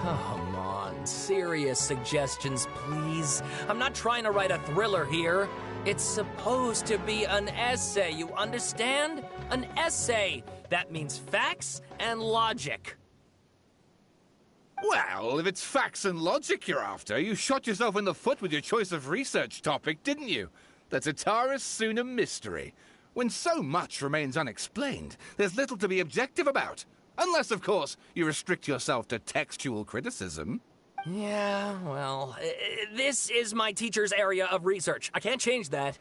Come on, serious suggestions, please. I'm not trying to write a thriller here. It's supposed to be an essay, you understand? An essay. That means facts and logic. Well, if it's facts and logic you're after, you shot yourself in the foot with your choice of research topic, didn't you? The Tatara-Suna mystery. When so much remains unexplained, there's little to be objective about. Unless, of course, you restrict yourself to textual criticism. Yeah, well, this is my teacher's area of research. I can't change that.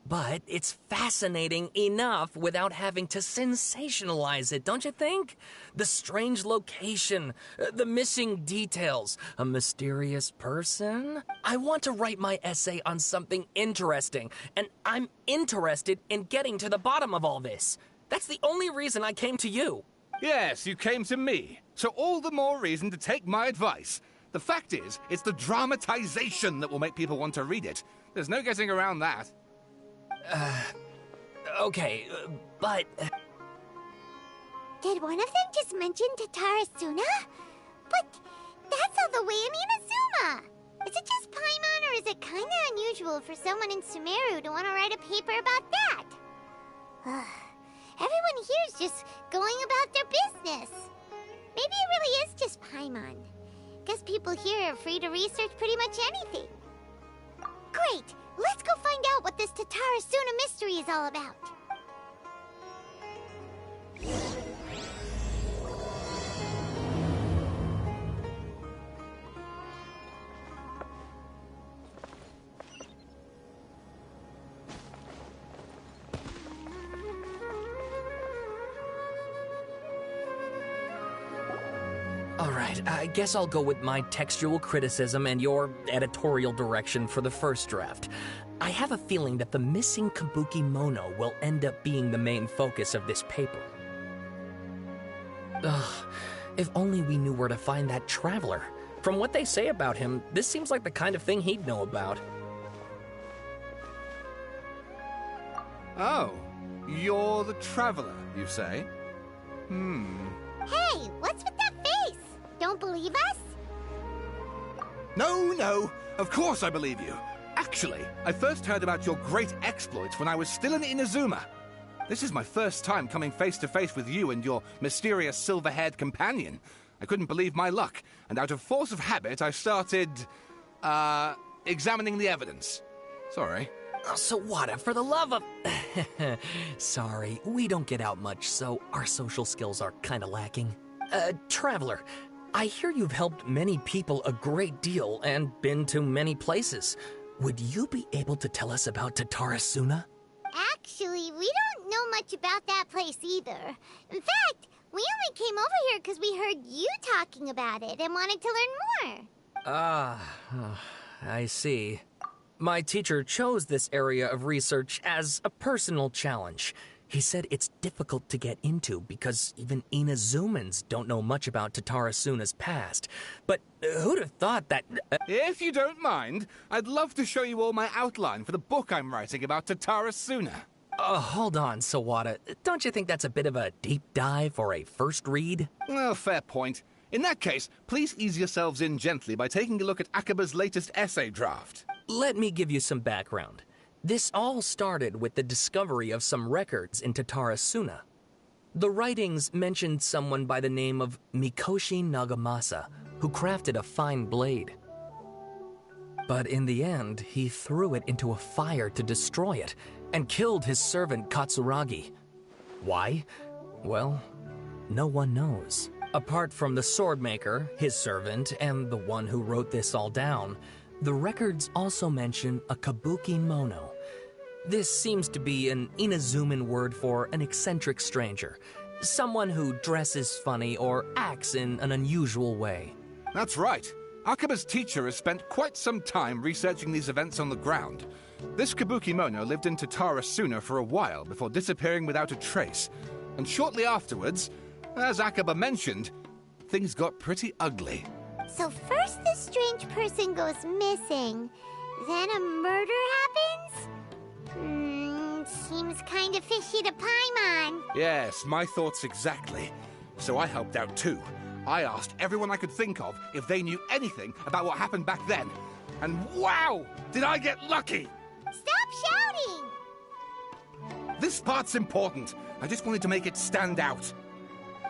But it's fascinating enough without having to sensationalize it, don't you think? The strange location, the missing details, a mysterious person. I want to write my essay on something interesting, and I'm interested in getting to the bottom of all this. That's the only reason I came to you. Yes, you came to me. So all the more reason to take my advice. The fact is, it's the dramatization that will make people want to read it. There's no getting around that. Okay, but... Did one of them just mention Tatara-Suna? But that's all the way in Inazuma! Is it just Paimon, or is it kinda unusual for someone in Sumeru to want to write a paper about that? Everyone here's just going about their business. Maybe it really is just Paimon. Guess people here are free to research pretty much anything. Great! Let's go find out what this Tatara-Suna mystery is all about. Alright, I guess I'll go with my textual criticism and your editorial direction for the first draft. I have a feeling that the missing Kabuki Mono will end up being the main focus of this paper. Ugh, if only we knew where to find that traveler. From what they say about him, this seems like the kind of thing he'd know about. Oh, you're the traveler, you say? Hey, what's with that face? Don't believe us? No, of course I believe you. Actually, I first heard about your great exploits when I was still in Inazuma. This is my first time coming face to face with you and your mysterious silver-haired companion. I couldn't believe my luck, and out of force of habit, I started, examining the evidence. Sorry. Oh, Sawada, for the love of... Sorry, we don't get out much, so our social skills are kinda lacking. Traveler, I hear you've helped many people a great deal and been to many places. Would you be able to tell us about Tatara-Suna? Actually, we don't know much about that place either. In fact, we only came over here because we heard you talking about it and wanted to learn more. I see. My teacher chose this area of research as a personal challenge. He said it's difficult to get into because even Inazumans don't know much about Tatara-Suna's past. But who'd have thought that... If you don't mind, I'd love to show you all my outline for the book I'm writing about Tatara-Suna. Hold on, Sawada. Don't you think that's a bit of a deep dive for a first read? Well, fair point. In that case, please ease yourselves in gently by taking a look at Akaba's latest essay draft. Let me give you some background. This all started with the discovery of some records in Tatara-Suna. The writings mentioned someone by the name of Mikoshi Nagamasa, who crafted a fine blade. But in the end, he threw it into a fire to destroy it, and killed his servant Katsuragi. Why? Well, no one knows. Apart from the swordmaker, his servant, and the one who wrote this all down, the records also mention a kabuki mono. This seems to be an Inazuman word for an eccentric stranger, someone who dresses funny or acts in an unusual way. That's right. Akaba's teacher has spent quite some time researching these events on the ground. This Kabukimono lived in Tatarasuna for a while before disappearing without a trace. And shortly afterwards, as Akaba mentioned, things got pretty ugly. So first this strange person goes missing, then a murder happens? Seems kind of fishy to Paimon. Yes, my thoughts exactly. So I helped out too. I asked everyone I could think of if they knew anything about what happened back then. And wow, did I get lucky! Stop shouting! This part's important. I just wanted to make it stand out.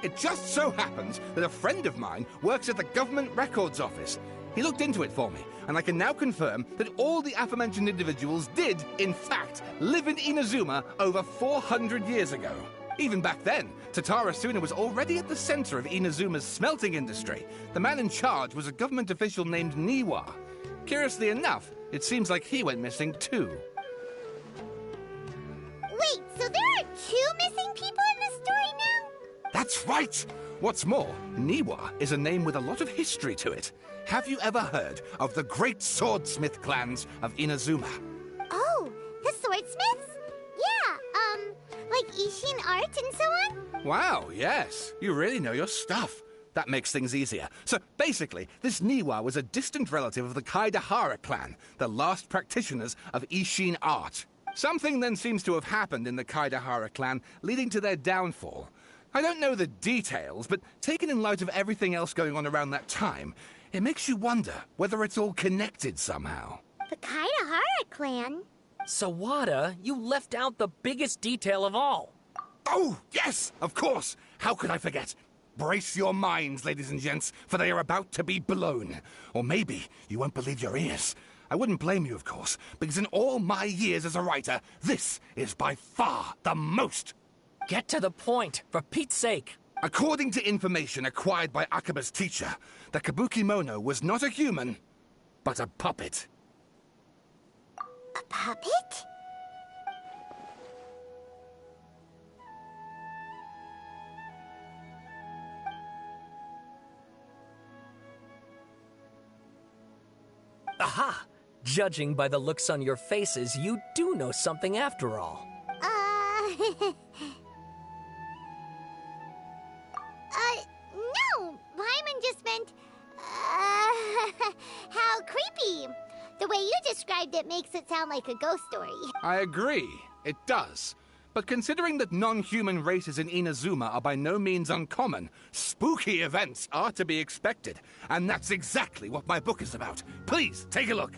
It just so happens that a friend of mine works at the Government Records Office. He looked into it for me, and I can now confirm that all the aforementioned individuals did, in fact, live in Inazuma over 400 years ago. Even back then, Tatarasuna was already at the center of Inazuma's smelting industry. The man in charge was a government official named Niwa. Curiously enough, it seems like he went missing too. Wait, so there are 2 missing people in this story now? That's right! What's more, Niwa is a name with a lot of history to it. Have you ever heard of the great swordsmith clans of Inazuma? Oh, the swordsmiths? Yeah, like Ishin art and so on? Wow, yes. You really know your stuff. That makes things easier. So basically, this Niwa was a distant relative of the Kaidahara clan, the last practitioners of Ishin art. Something then seems to have happened in the Kaidahara clan, leading to their downfall. I don't know the details, but taken in light of everything else going on around that time, it makes you wonder whether it's all connected somehow. The Kaidahara clan? Sawada, you left out the biggest detail of all. Oh, yes, of course. How could I forget? Brace your minds, ladies and gents, for they are about to be blown. Or maybe you won't believe your ears. I wouldn't blame you, of course, because in all my years as a writer, this is by far the most. Get to the point, for Pete's sake. According to information acquired by Akaba's teacher, the Kabukimono was not a human, but a puppet. A puppet? Aha! Judging by the looks on your faces, you do know something after all. No! Paimon just meant, how creepy. The way you described it makes it sound like a ghost story. I agree, it does. But considering that non-human races in Inazuma are by no means uncommon, spooky events are to be expected. And that's exactly what my book is about. Please, take a look.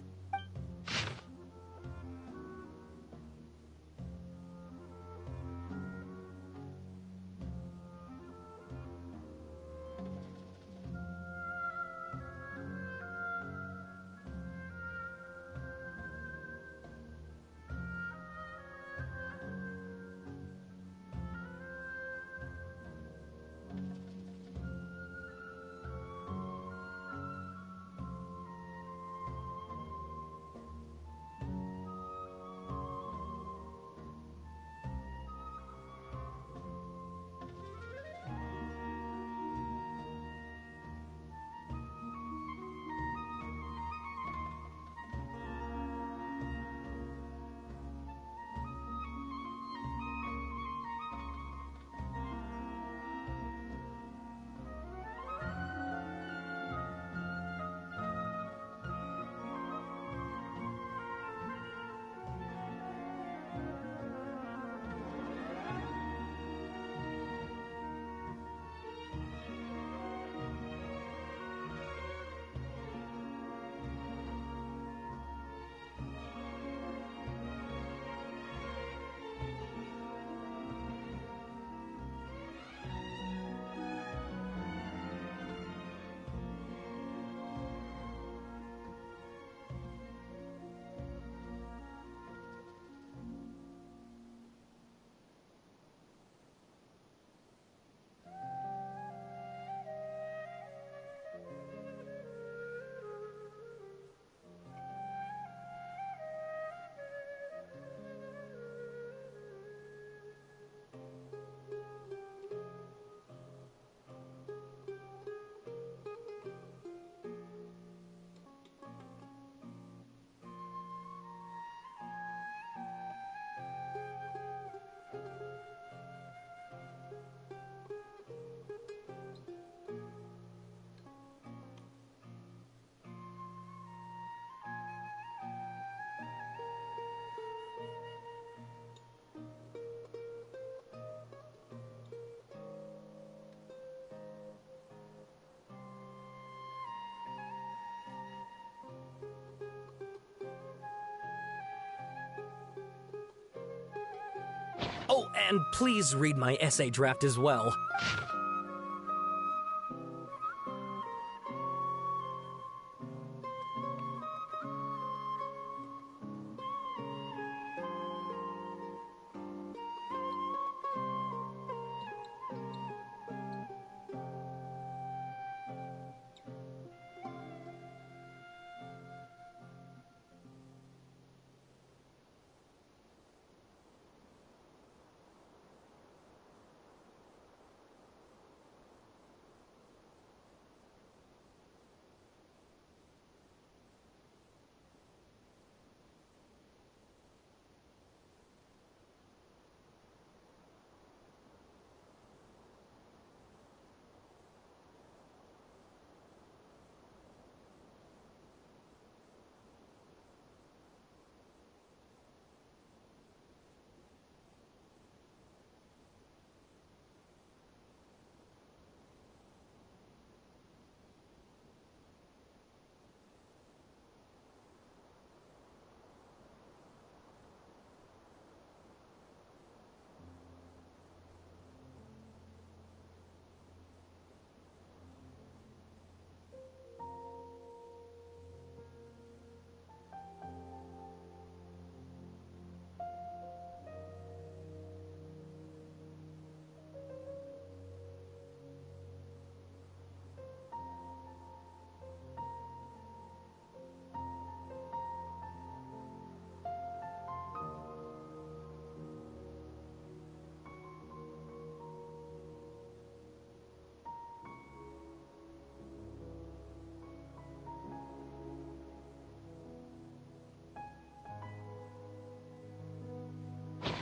Oh, and please read my essay draft as well.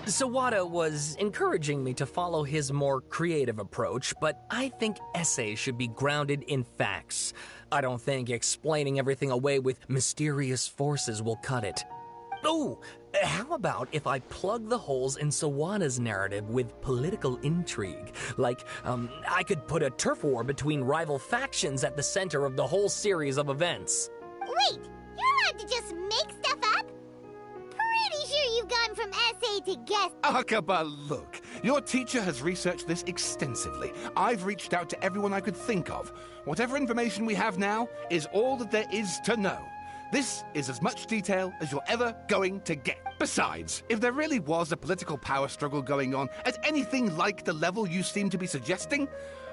Sawada was encouraging me to follow his more creative approach, but I think essays should be grounded in facts. I don't think explaining everything away with mysterious forces will cut it. Oh, how about if I plug the holes in Sawada's narrative with political intrigue? Like, I could put a turf war between rival factions at the center of the whole series of events. Wait, you're allowed to just make stuff up? Pretty sure you've gone from essay to guess. Akaba, look. Your teacher has researched this extensively. I've reached out to everyone I could think of. Whatever information we have now is all that there is to know. This is as much detail as you're ever going to get. Besides, if there really was a political power struggle going on at anything like the level you seem to be suggesting,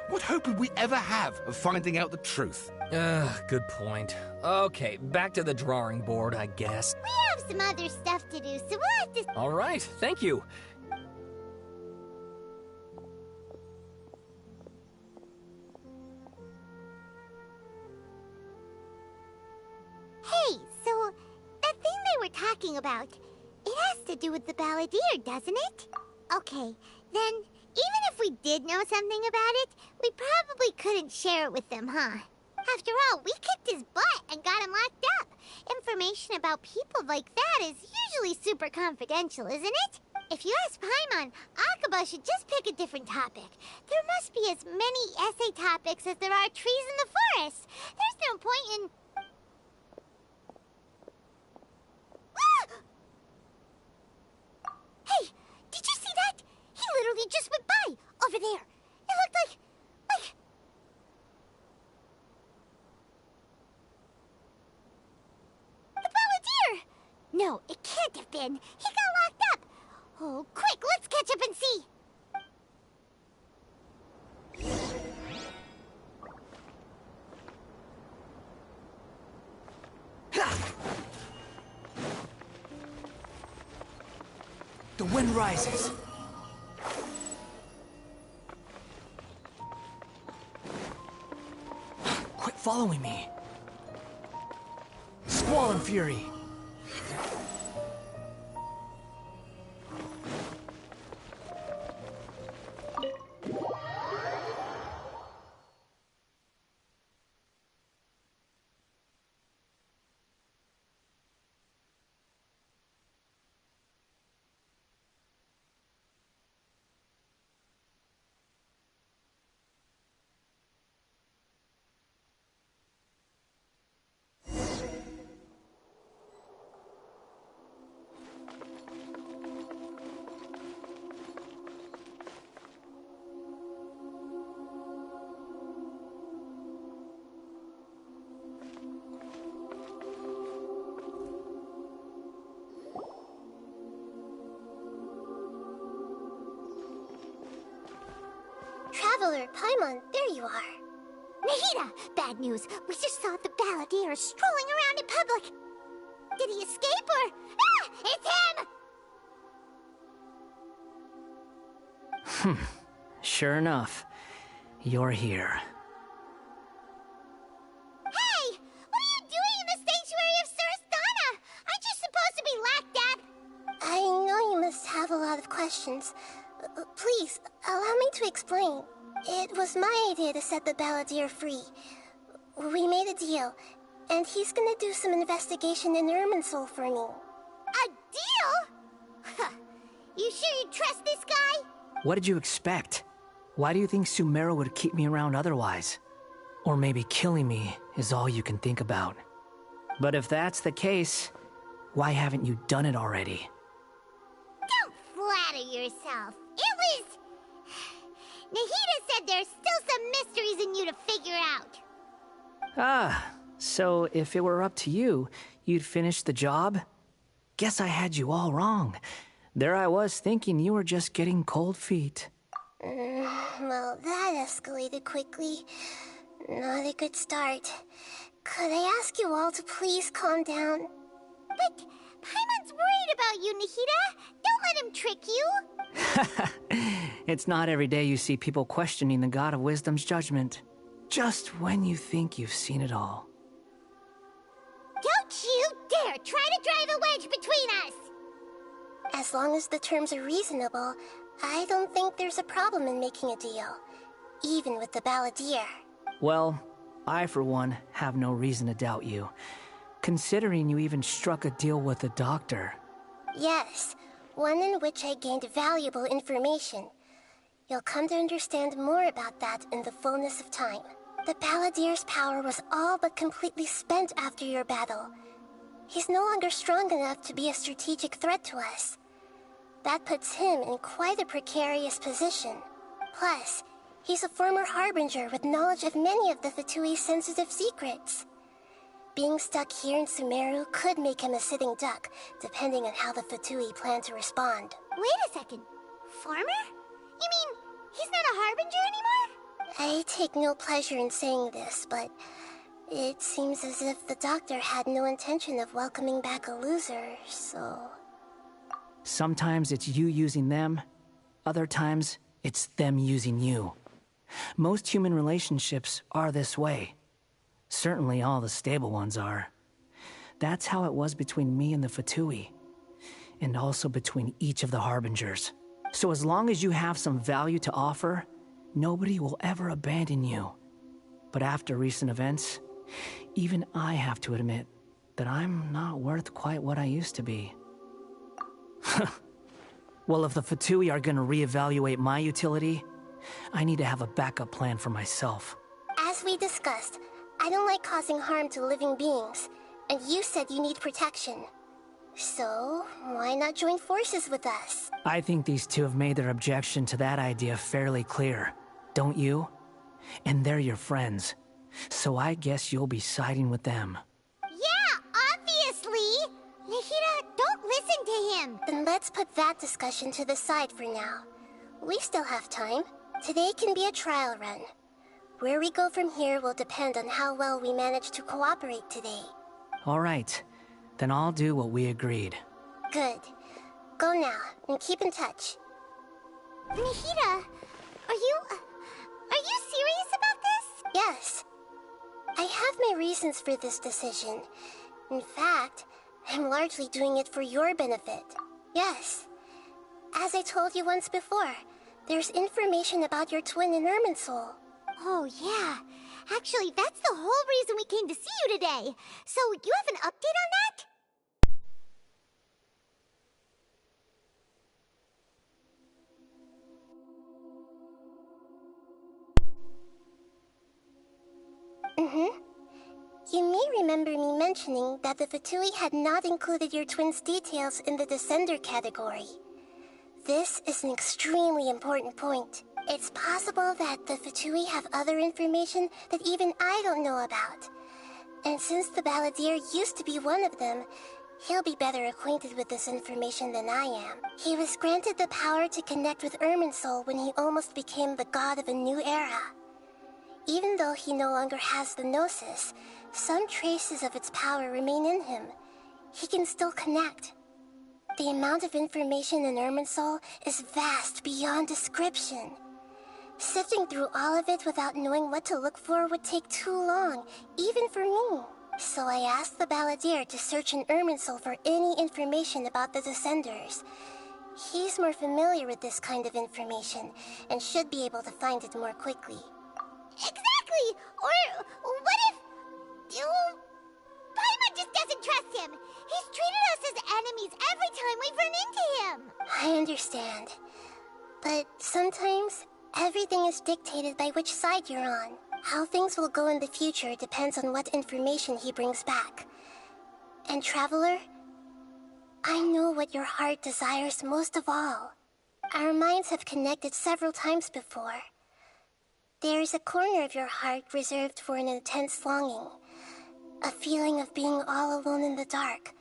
what hope would we ever have of finding out the truth? Good point. Okay, back to the drawing board, I guess. We have some other stuff to do, so we'll have to... All right, thank you. Hey, so that thing they were talking about, it has to do with the balladeer, doesn't it? Okay, then even if we did know something about it, we probably couldn't share it with them, huh? After all, we kicked his butt and got him locked up. Information about people like that is usually super confidential, isn't it? If you ask Paimon, Akaba should just pick a different topic. There must be as many essay topics as there are trees in the forest. There's no point in... Hey, did you see that? He literally just went by, over there. It looked like... the balladeer! No, it can't have been. He got locked up. Oh, quick, let's catch up and see. The wind rises. Quit following me. Squall and fury. Traveler Paimon, there you are. Nahida! Bad news. We just saw the balladeer strolling around in public. Did he escape or... Ah! It's him! Sure enough, you're here. Hey! What are you doing in the sanctuary of Surasthana? Aren't you supposed to be laughed at? I know you must have a lot of questions. Please, allow me to explain. It was my idea to set the balladeer free. We made a deal, and he's gonna do some investigation in Irminsul for me. A deal? Huh. You sure you trust this guy? What did you expect? Why do you think Sumeru would keep me around otherwise? Or maybe killing me is all you can think about. But if that's the case, why haven't you done it already? Don't flatter yourself. It was... Nahida said there's still some mysteries in you to figure out. Ah, so if it were up to you, you'd finish the job? Guess I had you all wrong. There I was thinking you were just getting cold feet. Well, that escalated quickly. Not a good start. Could I ask you all to please calm down? But Paimon's worried about you, Nahida. Don't let him trick you. It's not every day you see people questioning the God of Wisdom's judgment. Just when you think you've seen it all. Don't you dare try to drive a wedge between us! As long as the terms are reasonable, I don't think there's a problem in making a deal. Even with the balladeer. Well, I for one have no reason to doubt you. Considering you even struck a deal with the doctor. Yes, one in which I gained valuable information. You'll come to understand more about that in the fullness of time. The balladeer's power was all but completely spent after your battle. He's no longer strong enough to be a strategic threat to us. That puts him in quite a precarious position. Plus, he's a former Harbinger with knowledge of many of the Fatui's sensitive secrets. Being stuck here in Sumeru could make him a sitting duck, depending on how the Fatui plan to respond. Wait a second. Farmer? You mean he's not a Harbinger anymore? I take no pleasure in saying this, but it seems as if the doctor had no intention of welcoming back a loser, so... Sometimes it's you using them, other times it's them using you. Most human relationships are this way. Certainly all the stable ones are. That's how it was between me and the Fatui, and also between each of the Harbingers. So as long as you have some value to offer, nobody will ever abandon you. But after recent events, even I have to admit that I'm not worth quite what I used to be. Well, if the Fatui are gonna reevaluate my utility, I need to have a backup plan for myself. As we discussed, I don't like causing harm to living beings, and you said you need protection. So, why not join forces with us? I think these two have made their objection to that idea fairly clear, don't you? And they're your friends, so I guess you'll be siding with them. Yeah, obviously! Nahida, don't listen to him! Then let's put that discussion to the side for now. We still have time. Today can be a trial run. Where we go from here will depend on how well we manage to cooperate today. All right, then I'll do what we agreed. Good. Go now, and keep in touch. Nahida, are you serious about this? Yes. I have my reasons for this decision. In fact, I'm largely doing it for your benefit. Yes. As I told you once before, there's information about your twin in Irminsul. Oh, yeah. Actually, that's the whole reason we came to see you today. So, you have an update on that? You may remember me mentioning that the Fatui had not included your twin's details in the Descender category. This is an extremely important point. It's possible that the Fatui have other information that even I don't know about. And since the balladeer used to be one of them, He'll be better acquainted with this information than I am. He was granted the power to connect with Irminsul when he almost became the god of a new era. Even though he no longer has the Gnosis, some traces of its power remain in him. He can still connect. The amount of information in Irminsul is vast beyond description. Sifting through all of it without knowing what to look for would take too long, even for me. So I asked the Balladeer to search in Irminsul for any information about the Descenders. He's more familiar with this kind of information, and should be able to find it more quickly. Exactly! Or what if... Paimon just doesn't trust him! He's treated us as enemies every time we've run into him! I understand. But sometimes, everything is dictated by which side you're on. How things will go in the future depends on what information he brings back. And Traveler, I know what your heart desires most of all. Our minds have connected several times before. There is a corner of your heart reserved for an intense longing. A feeling of being all alone in the dark,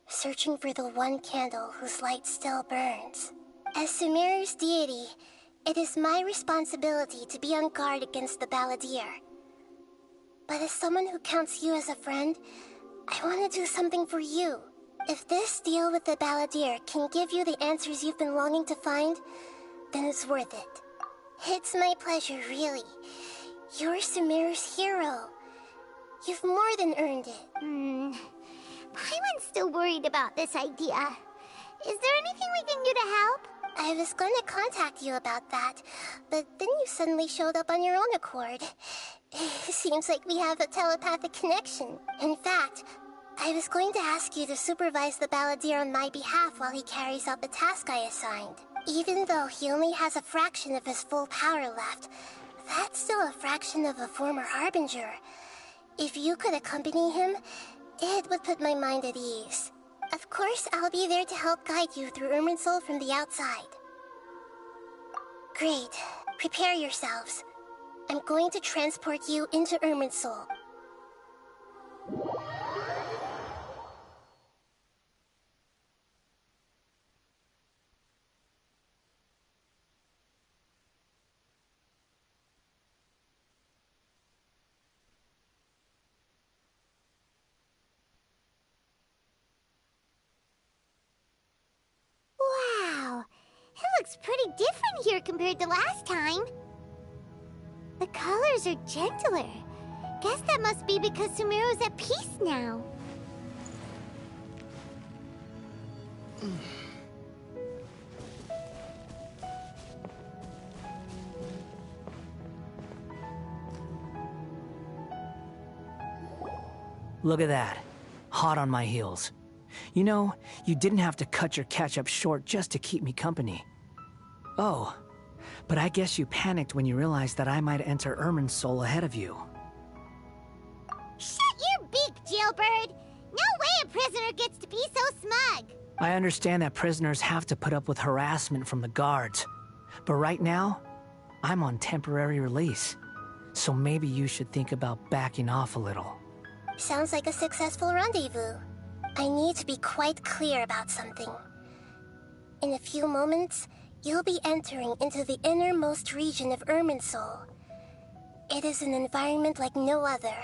searching for the one candle whose light still burns. As Sumeru's deity, it is my responsibility to be on guard against the Balladeer. But as someone who counts you as a friend, I want to do something for you. If this deal with the Balladeer can give you the answers you've been longing to find, then it's worth it. It's my pleasure, really. You're Sumeru's hero. You've more than earned it. Paimon's still worried about this idea. Is there anything we can do to help? I was going to contact you about that, but then you suddenly showed up on your own accord. It seems like we have a telepathic connection. In fact, I was going to ask you to supervise the Balladeer on my behalf while he carries out the task I assigned. Even though he only has a fraction of his full power left, that's still a fraction of a former Harbinger. If you could accompany him, it would put my mind at ease. Of course, I'll be there to help guide you through Irminsul from the outside. Great. Prepare yourselves. I'm going to transport you into Irminsul. Wow, it looks pretty different here compared to last time. The colors are gentler. Guess that must be because Sumeru's at peace now. Look at that. Hot on my heels. You know, you didn't have to cut your catch-up short just to keep me company. Oh, but I guess you panicked when you realized that I might enter Irminsul ahead of you. Shut your beak, jailbird! No way a prisoner gets to be so smug! I understand that prisoners have to put up with harassment from the guards. But right now, I'm on temporary release. So maybe you should think about backing off a little. Sounds like a successful rendezvous. I need to be quite clear about something. In a few moments, you'll be entering into the innermost region of Irminsul. It is an environment like no other,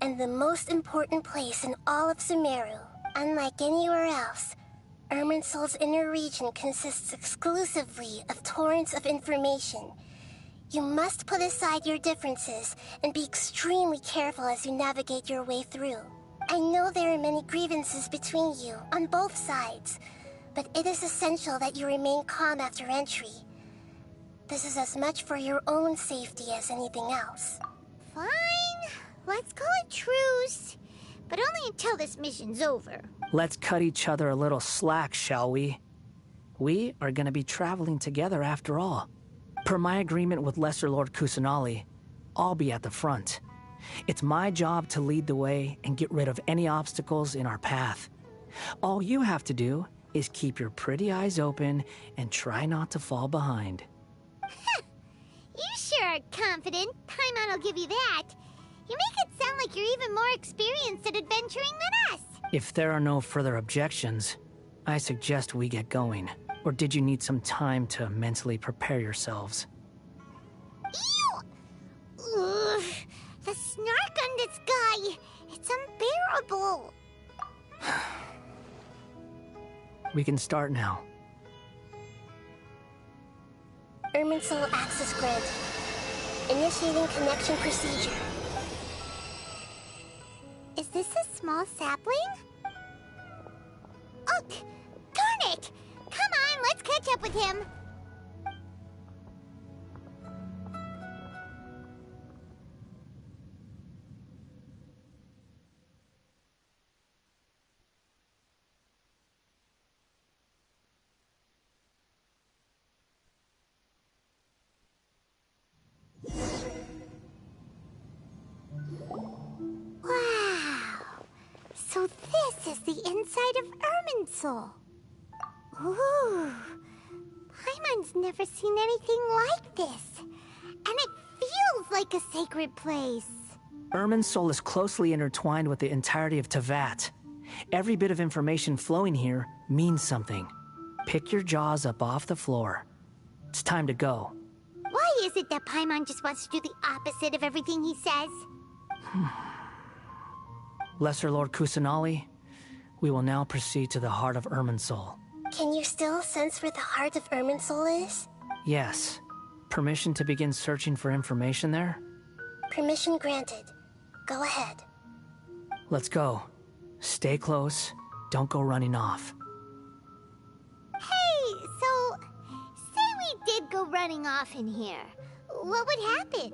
and the most important place in all of Sumeru. Unlike anywhere else, Irminsul's inner region consists exclusively of torrents of information. You must put aside your differences and be extremely careful as you navigate your way through. I know there are many grievances between you, on both sides, but it is essential that you remain calm after entry. This is as much for your own safety as anything else. Fine. Let's call it truce. But only until this mission's over. Let's cut each other a little slack, shall we? We are going to be traveling together after all. Per my agreement with Lesser Lord Kusanali, I'll be at the front. It's my job to lead the way and get rid of any obstacles in our path. All you have to do is keep your pretty eyes open and try not to fall behind. You sure are confident. Paimon will give you that. You make it sound like you're even more experienced at adventuring than us. If there are no further objections, I suggest we get going. Or did you need some time to mentally prepare yourselves? Ew! Ugh, the snark on this guy! It's unbearable! We can start now. Irminsul access granted. Initiating connection procedure. Is this a small sapling? Ugh! Darn it! Come on, let's catch up with him! Wow! So this is the inside of Irminsul. Ooh, Paimon's never seen anything like this. And it feels like a sacred place. Irminsul is closely intertwined with the entirety of Teyvat. Every bit of information flowing here means something. Pick your jaws up off the floor. It's time to go. Why is it that Paimon just wants to do the opposite of everything he says? Lesser Lord Kusanali, we will now proceed to the heart of Irminsul. Can you still sense where the heart of Irminsul is? Yes. Permission to begin searching for information there? Permission granted. Go ahead. Let's go. Stay close. Don't go running off. Hey, so, say we did go running off in here. What would happen?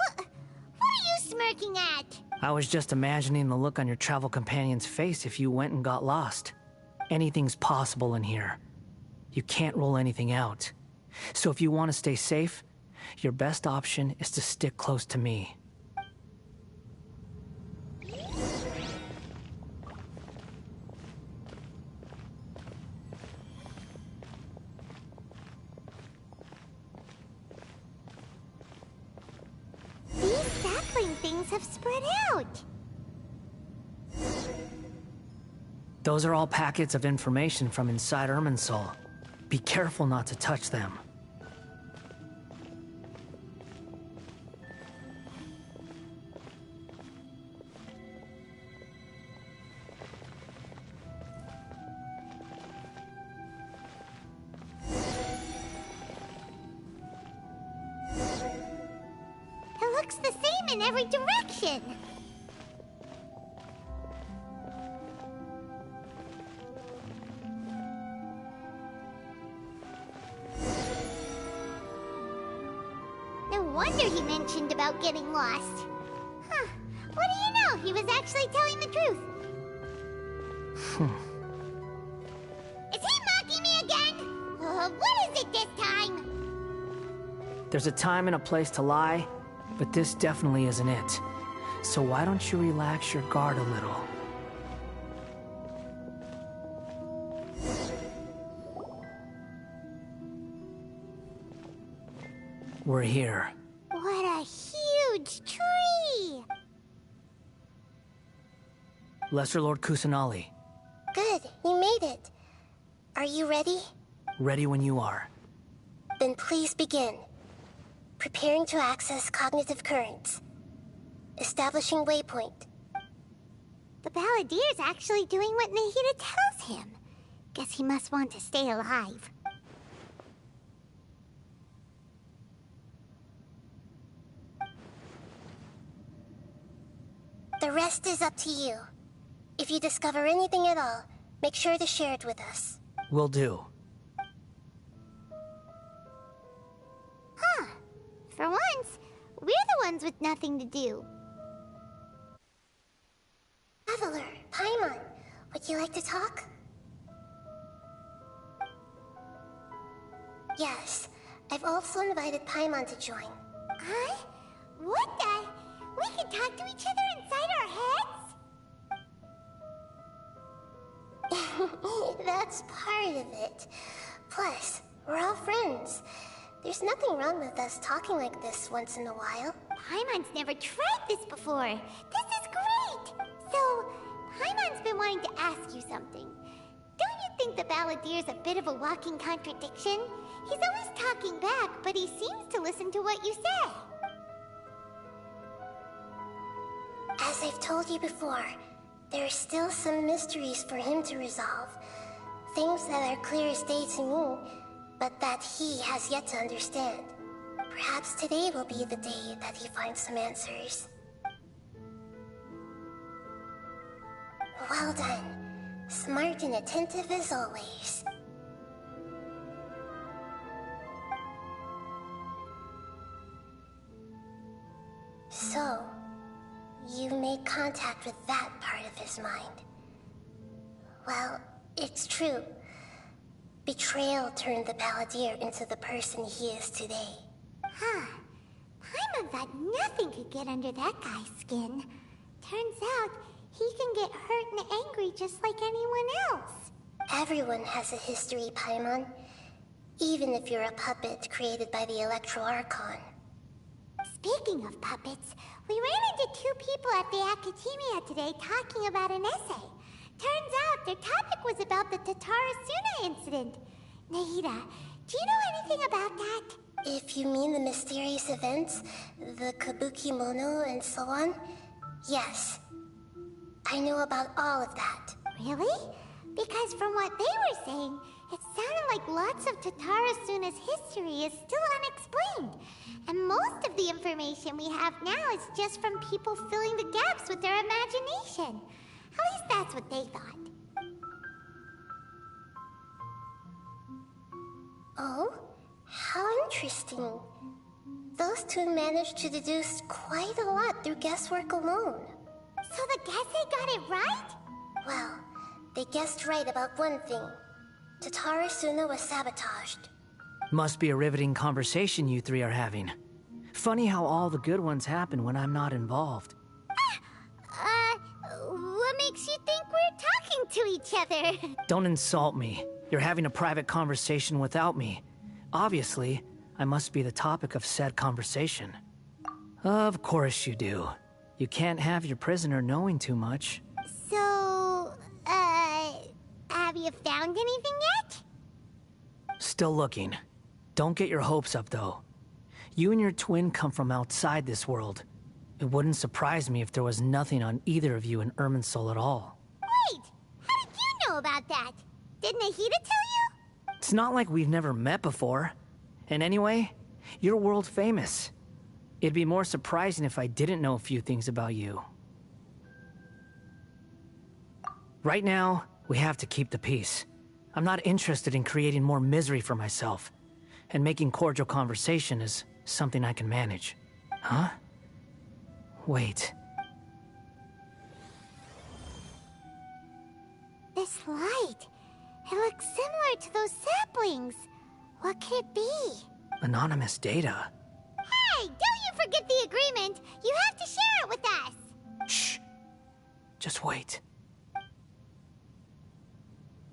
What are you smirking at? I was just imagining the look on your travel companion's face if you went and got lost. Anything's possible in here. You can't rule anything out. So if you want to stay safe, your best option is to stick close to me. These sapling things have spread out. Those are all packets of information from inside Irminsul. Be careful not to touch them. It looks the same in every direction. No wonder he mentioned about getting lost. Huh. What do you know? He was actually telling the truth. Is he mocking me again? What is it this time? There's a time and a place to lie, but this definitely isn't it. So why don't you relax your guard a little? We're here. What a huge tree! Lesser Lord Kusanali, Good, you made it. Are you ready? ready when you are. Then please begin. Preparing to access cognitive currents. Establishing waypoint. The Balladier's actually doing what Nahida tells him. Guess he must want to stay alive. The rest is up to you. If you discover anything at all, make sure to share it with us. Will do. Huh. For once, we're the ones with nothing to do. Traveler, Paimon, would you like to talk? Yes, I've also invited Paimon to join. Huh? What the? We can talk to each other inside our heads? That's part of it. Plus, we're all friends. There's nothing wrong with us talking like this once in a while. Paimon's never tried this before. This is great! So, wanting to ask you something. Don't you think the Balladeer's a bit of a walking contradiction? He's always talking back, but he seems to listen to what you say. As I've told you before, there are still some mysteries for him to resolve. Things that are clear as day to me, but that he has yet to understand. Perhaps today will be the day that he finds some answers. Well done. Smart and attentive as always. So, you made contact with that part of his mind. Well, it's true. Betrayal turned the Balladeer into the person he is today. Huh. Paimon thought nothing could get under that guy's skin. Turns out, he can get hurt and angry just like anyone else. Everyone has a history, Paimon. Even if you're a puppet created by the Electro Archon. Speaking of puppets, we ran into two people at the Academia today talking about an essay. Turns out their topic was about the Tatarasuna incident. Nahida, do you know anything about that? If you mean the mysterious events, the Kabuki Mono and so on, yes. I know about all of that. Really? Because from what they were saying, it sounded like lots of Tatarasuna's history is still unexplained. And most of the information we have now is just from people filling the gaps with their imagination. At least that's what they thought. Oh? How interesting. Those two managed to deduce quite a lot through guesswork alone. So the Gesse got it right? Well, they guessed right about one thing. Tatarasuna was sabotaged. Must be a riveting conversation you three are having. Funny how all the good ones happen when I'm not involved. What makes you think we're talking to each other? Don't insult me. You're having a private conversation without me. Obviously, I must be the topic of said conversation. Of course you do. You can't have your prisoner knowing too much. So, have you found anything yet? Still looking. Don't get your hopes up, though. You and your twin come from outside this world. It wouldn't surprise me if there was nothing on either of you in Irminsul at all. Wait! How did you know about that? Did Nahida tell you? It's not like we've never met before. And anyway, you're world famous. It'd be more surprising if I didn't know a few things about you. Right now, we have to keep the peace. I'm not interested in creating more misery for myself. And making cordial conversation is something I can manage. Huh? Wait. This light. It looks similar to those saplings. What could it be? Anonymous data. Hey, don't you forget the agreement. You have to share it with us. Shh. Just wait.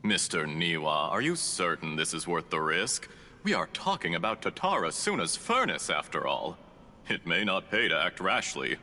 Mr. Niwa, are you certain this is worth the risk? We are talking about Tatarasuna's furnace, after all. It may not pay to act rashly.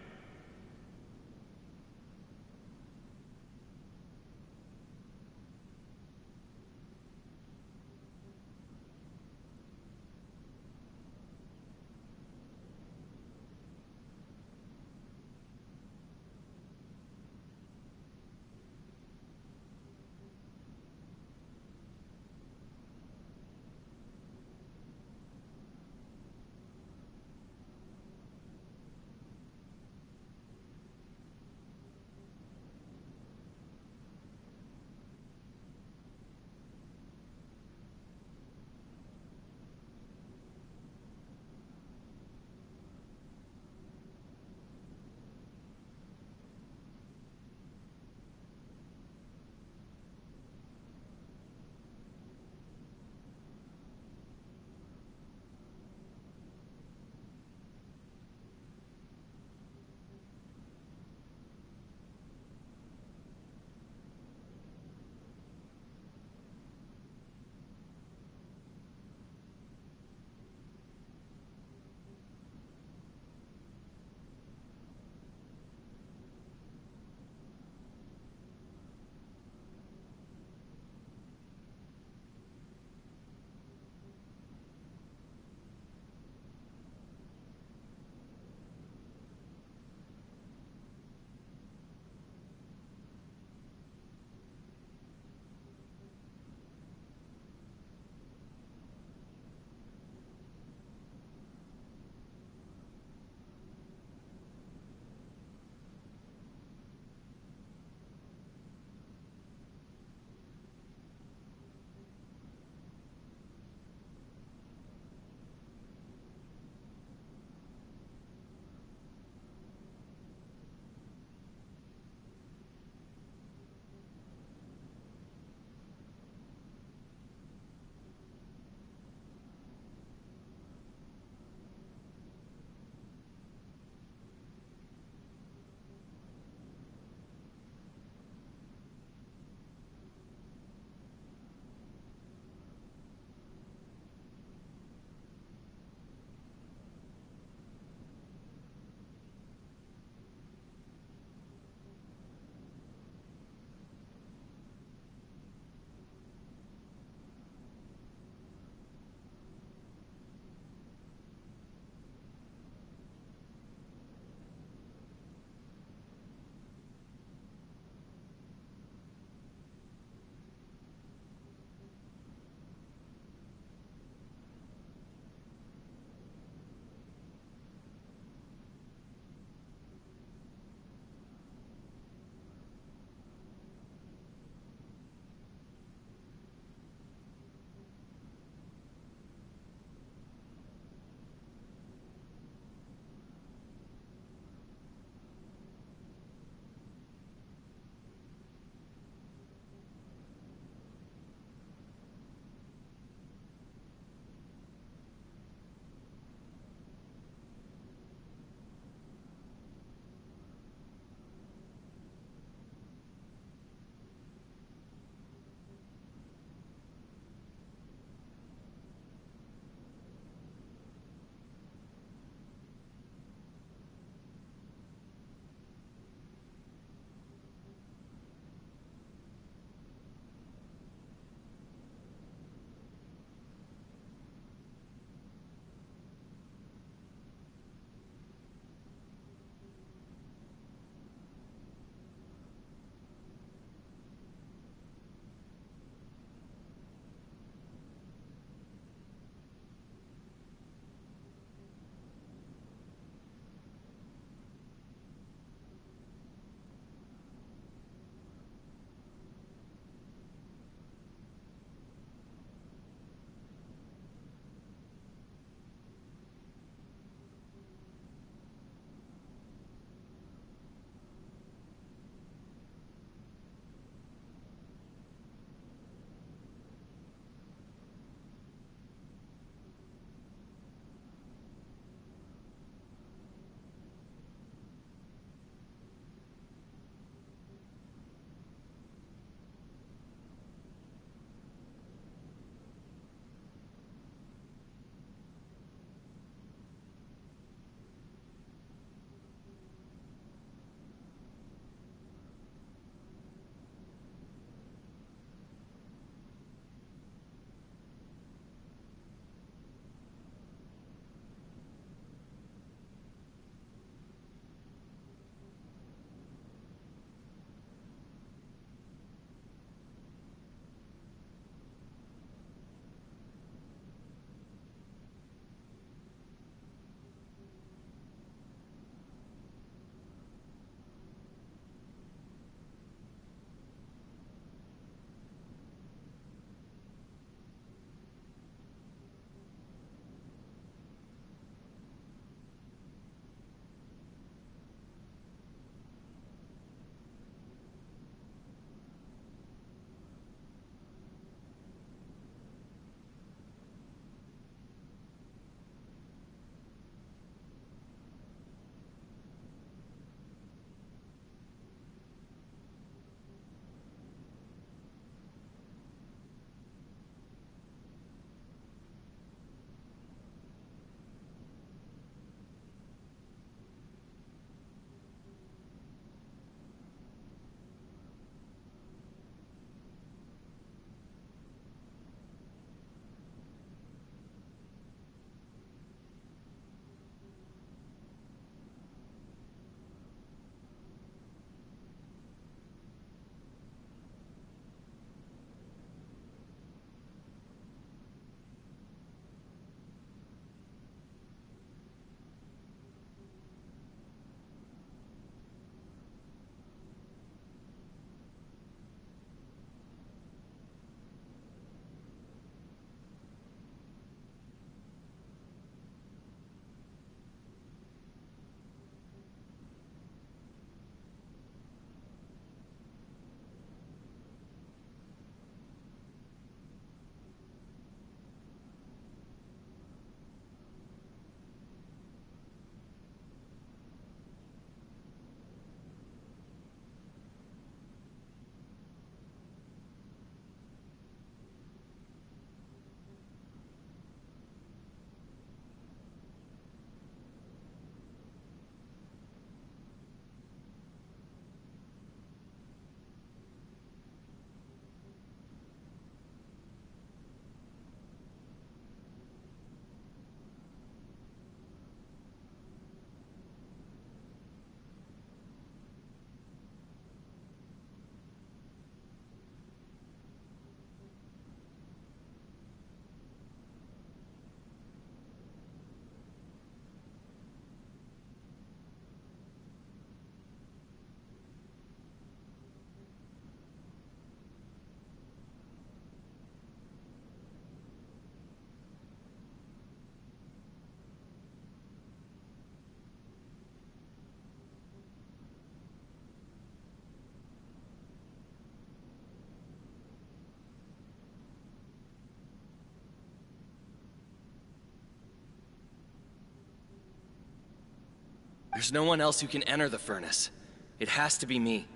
There's no one else who can enter the furnace. It has to be me.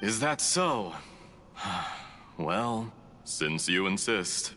Is that so? Well, since you insist.